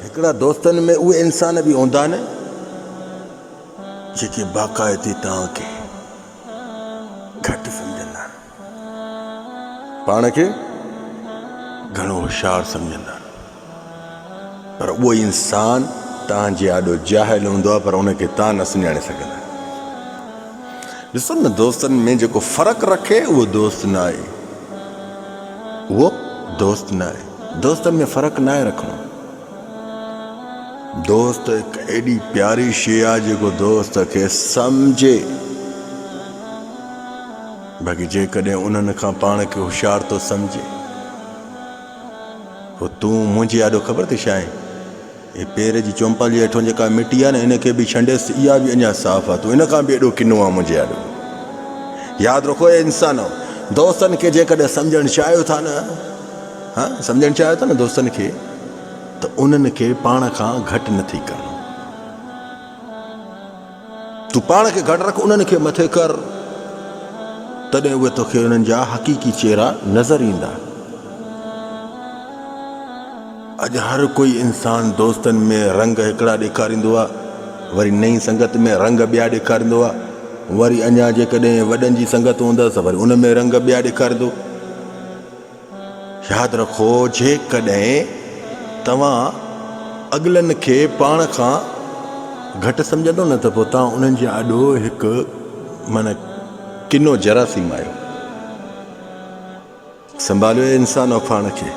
हिकिड़ा दोस्तनि में उहे इंसान बि हूंदा आहिनि जेके बाक़ाइदे तव्हांखे घटि सम्झंदा आहिनि, पाण खे घणो होशियारु सम्झंदा आहिनि, पर उहो इंसान तव्हांजे आॾो जाहिल हूंदो आहे, पर उनखे तव्हां न सुञाणे सघंदा। ॾिसो न, दोस्तनि में जेको फ़र्क़ु रखे उहो दोस्त न आहे, उहो दोस्त न आहे। दोस्तनि में फ़र्क़ु न आहे रखणो। दोस्त हिकु एॾी प्यारी शइ आहे जेको दोस्त खे सम्झे। बाक़ी जेकॾहिं उन्हनि खां पाण खे होशियारु थो सम्झे, पोइ तूं मुंहिंजे आॾो ख़बर थी छा आहे, हे पेर जी चोंपल जे हेठों जेका मिटी आहे न, इनखे बि छंडेसि, इहा बि अञा साफ़ आहे, तूं इन खां बि एॾो किनो आहे मुंहिंजे आॾो। यादि रखो हे इंसानो, दोस्तनि खे जेकॾहिं सम्झणु चाहियो था न, हा सम्झणु चाहियो था न दोस्तनि खे, त उन्हनि खे पाण खां घटि नथी करणो। तूं पाण खे घटि रख, उन्हनि खे मथे कर, तॾहिं उहे तोखे उन्हनि जा हक़ीक़ी चेहरा नज़र ईंदा। अॼु हर कोई इंसान दोस्तनि में रंग हिकिड़ा ॾेखारींदो आहे, वरी नई संगत में रंग ॿिया ॾेखारींदो आहे, वरी अञा जेकॾहिं वॾनि जी संगत हूंदसि वरी उन में रंग ॿिया ॾेखारींदो। यादि रखो, जेकॾहिं तव्हां अॻिलनि खे पाण खां घटि सम्झंदो न, त पोइ तव्हां उन्हनि जे आॾो हिकु माना किनो जरासीम आहियो। संभालियो इंसान पाण खे।